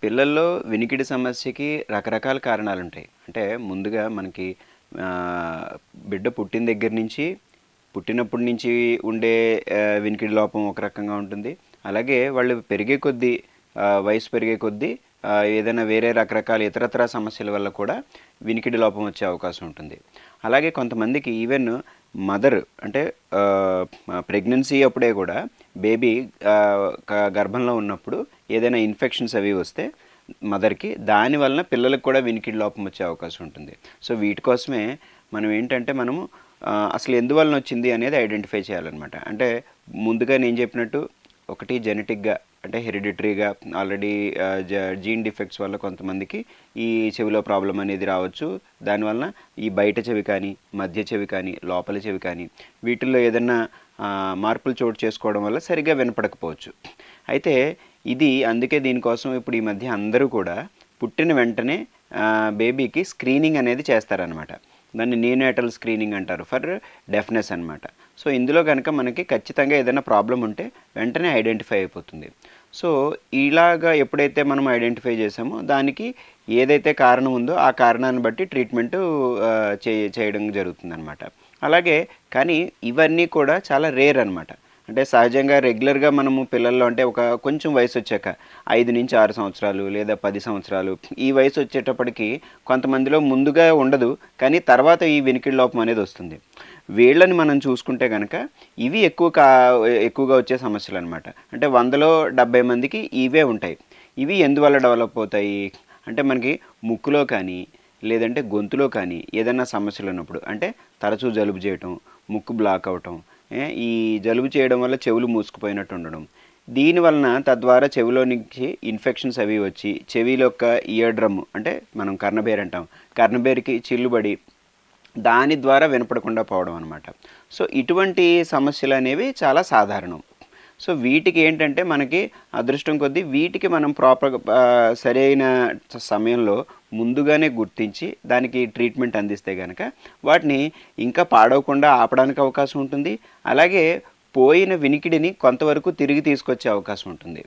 పిల్లల్లో వినికిడి సమస్యకి రకరకాల కారణాలుంటాయి. అంటే ముందుగా మనకి బిడ్డ పుట్టిన దగ్గర నుంచి, పుట్టినప్పటి నుంచి ఉండే వినికిడి లోపం ఒక రకంగా ఉంటుంది. అలాగే వాళ్ళు పెరిగే కొద్దీ వయసు పెరిగే కొద్దీ ఏదైనా వేరే రకరకాల ఇతరత్రా సమస్యల వల్ల కూడా వినికిడి లోపం వచ్చే అవకాశం ఉంటుంది. అలాగే కొంతమందికి ఈవెన్ మదర్ అంటే ప్రెగ్నెన్సీ అప్పుడే కూడా బేబీ గర్భంలో ఉన్నప్పుడు ఏదైనా ఇన్ఫెక్షన్స్ అవి వస్తే మదర్కి దాని వలన పిల్లలకు కూడా వినికిడి లోపం వచ్చే అవకాశం ఉంటుంది. సో వీటి కోసమే మనం ఏంటంటే మనము అసలు ఎందువలన వచ్చింది అనేది ఐడెంటిఫై చేయాలన్నమాట. అంటే ముందుగా నేను చెప్పినట్టు ఒకటి జెనెటిక్గా అంటే హెరిడిటరీగా ఆల్రెడీ జీన్ డిఫెక్ట్స్ వల్ల కొంతమందికి ఈ చెవిలో ప్రాబ్లం అనేది రావచ్చు. దానివల్ల ఈ బయట చెవి కానీ, మధ్య చెవి కానీ, లోపల చెవి కానీ వీటిల్లో ఏదన్నా మార్పులు చోటు చేసుకోవడం వల్ల సరిగ్గా వినపడకపోవచ్చు. అయితే ఇది అందుకే దీనికోసం ఇప్పుడు ఈ మధ్య అందరూ కూడా పుట్టిన వెంటనే బేబీకి స్క్రీనింగ్ అనేది చేస్తారనమాట. దాన్ని నియోనేటల్ స్క్రీనింగ్ అంటారు ఫర్ డెఫ్నెస్ అనమాట. సో ఇందులో కనుక మనకి ఖచ్చితంగా ఏదైనా ప్రాబ్లం ఉంటే వెంటనే ఐడెంటిఫై అయిపోతుంది. సో ఇలాగా ఎప్పుడైతే మనం ఐడెంటిఫై చేసామో దానికి ఏదైతే కారణం ఉందో ఆ కారణాన్ని బట్టి ట్రీట్మెంటు చేయడం జరుగుతుందన్నమాట. అలాగే కానీ ఇవన్నీ కూడా చాలా రేర్ అనమాట. అంటే సహజంగా రెగ్యులర్గా మనము పిల్లల్లో అంటే ఒక కొంచెం వయసు వచ్చాక 5 నుంచి 6 సంవత్సరాలు లేదా 10 సంవత్సరాలు ఈ వయసు వచ్చేటప్పటికి కొంతమందిలో ముందుగా ఉండదు, కానీ తర్వాత ఈ వినికిడి లోపం అనేది వస్తుంది. వీళ్ళని మనం చూసుకుంటే కనుక ఇవి ఎక్కువగా వచ్చే సమస్యలు అనమాట. అంటే 100లో 70 మందికి ఇవే ఉంటాయి. ఇవి ఎందువల్ల డెవలప్ అవుతాయి అంటే మనకి ముక్కులో కానీ లేదంటే గొంతులో కానీ ఏదైనా సమస్యలు ఉన్నప్పుడు, అంటే తరచూ జలుబు చేయటం, ముక్కు బ్లాక్ అవటం, ఈ జలుబు చేయడం వల్ల చెవులు మూసుకుపోయినట్టు ఉండడం, దీనివలన తద్వారా చెవిలో నుంచి ఇన్ఫెక్షన్స్ అవి వచ్చి చెవిలో యొక్క ఇయర్ డ్రమ్ అంటే మనం కర్ణబేర్ అంటాం, కర్ణబేర్కి చిల్లుబడి దాని ద్వారా వినపడకుండా పోవడం అనమాట. సో ఇటువంటి సమస్యలు అనేవి చాలా సాధారణం. సో వీటికి ఏంటంటే మనకి అదృష్టం కొద్దీ వీటికి మనం ప్రాపర్గా సరైన సమయంలో ముందుగానే గుర్తించి దానికి ట్రీట్మెంట్ అందిస్తే కనుక వాటిని ఇంకా పాడవకుండా ఆపడానికి అవకాశం ఉంటుంది. అలాగే పోయిన వినికిడిని కొంతవరకు తిరిగి తీసుకొచ్చే అవకాశం ఉంటుంది.